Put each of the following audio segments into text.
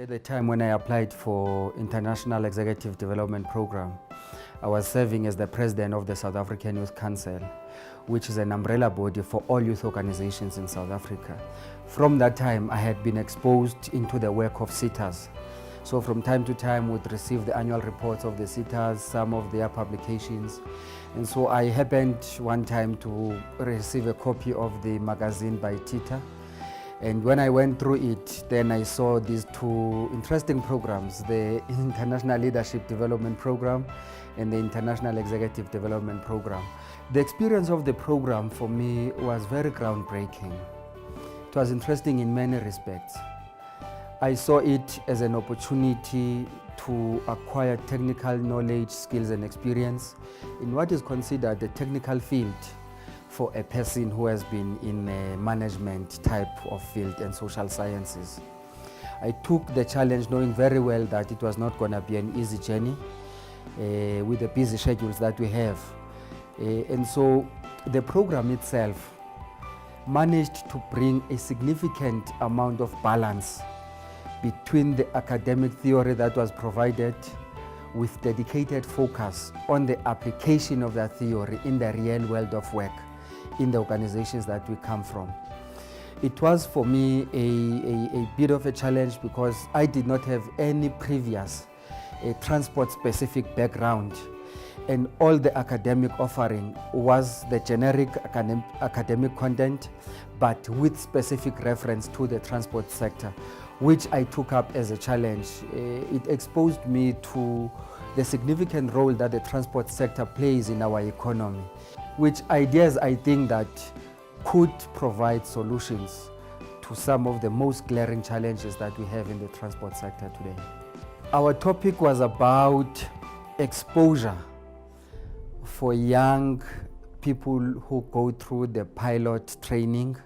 At the time when I applied for International Executive Development Program, I was serving as the president of the South African Youth Council, which is an umbrella body for all youth organizations in South Africa. From that time, I had been exposed into the work of SETAs. So from time to time, we'd receive the annual reports of the SETAs, some of their publications. And so I happened one time to receive a copy of the magazine by TETA. And when I went through it, then I saw these two interesting programs, the International Leadership Development Program and the International Executive Development Program. The experience of the program for me was very groundbreaking. It was interesting in many respects. I saw it as an opportunity to acquire technical knowledge, skills and experience in what is considered a technical field for a person who has been in a management type of field and social sciences. I took the challenge knowing very well that it was not going to be an easy journey with the busy schedules that we have. And so the program itself managed to bring a significant amount of balance between the academic theory that was provided with dedicated focus on the application of that theory in the real world of work in the organizations that we come from. It was for me a bit of a challenge because I did not have any previous transport-specific background, and all the academic offering was the generic academic content, but with specific reference to the transport sector, which I took up as a challenge. It exposed me to the significant role that the transport sector plays in our economy, which ideas I think that could provide solutions to some of the most glaring challenges that we have in the transport sector today. Our topic was about exposure for young people who go through the pilot training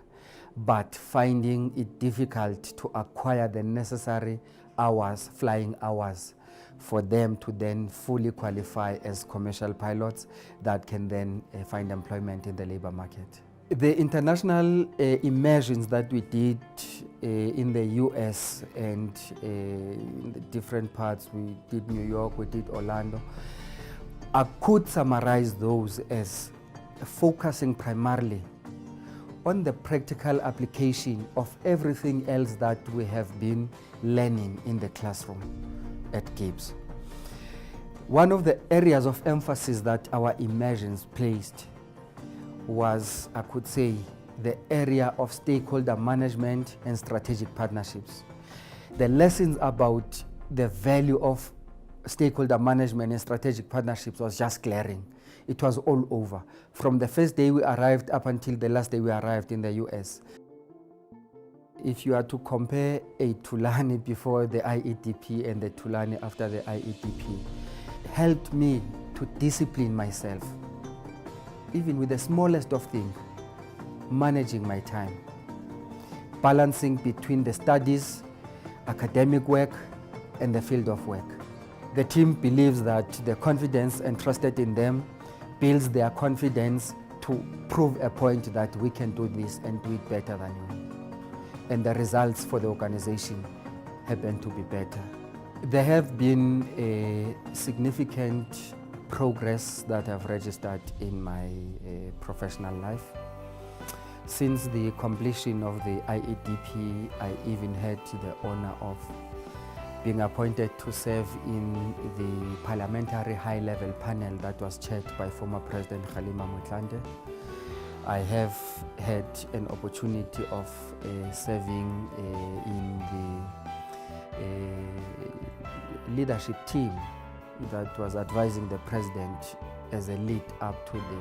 but finding it difficult to acquire the necessary hours, flying hours, for them to then fully qualify as commercial pilots that can then find employment in the labor market. The international immersions that we did in the US and in the different parts, we did New York, we did Orlando, I could summarize those as focusing primarily on the practical application of everything else that we have been learning in the classroom at Gibbs. One of the areas of emphasis that our immersions placed was, I could say, the area of stakeholder management and strategic partnerships. The lessons about the value of stakeholder management and strategic partnerships was just glaring. It was all over, from the first day we arrived up until the last day we arrived in the US. If you are to compare a Thulani before the ILDP and the Thulani after the ILDP, helped me to discipline myself, even with the smallest of things, managing my time, balancing between the studies, academic work, and the field of work. The team believes that the confidence entrusted in them builds their confidence to prove a point that we can do this and do it better than you. And the results for the organization happen to be better. There have been a significant progress that I've registered in my professional life. Since the completion of the ILDP, I even had the honor of being appointed to serve in the parliamentary high-level panel that was chaired by former President Kgalema Motlanthe. I have had an opportunity of serving in the leadership team that was advising the president as a lead up to the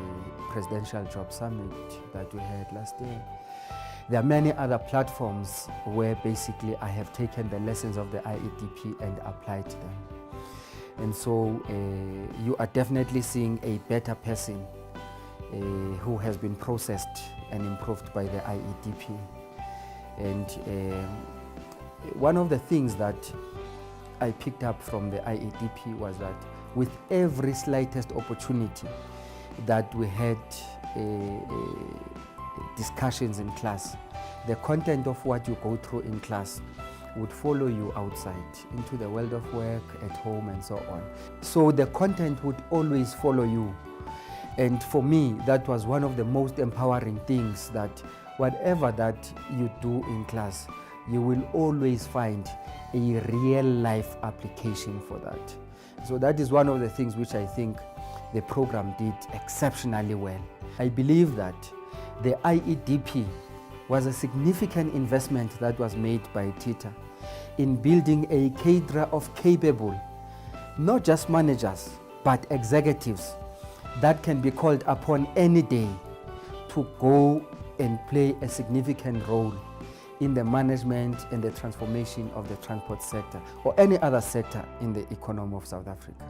Presidential Job Summit that we had last year. There are many other platforms where basically I have taken the lessons of the ILDP and applied them. And so you are definitely seeing a better person who has been processed and improved by the ILDP. And one of the things that I picked up from the ILDP was that with every slightest opportunity that we had discussions in class, the content of what you go through in class would follow you outside into the world of work, at home, and so on. So the content would always follow you. And for me, that was one of the most empowering things, that whatever that you do in class, you will always find a real life application for that. So that is one of the things which I think the program did exceptionally well. I believe that the IEDP was a significant investment that was made by TETA in building a cadre of capable, not just managers, but executives that can be called upon any day to go and play a significant role in the management and the transformation of the transport sector or any other sector in the economy of South Africa.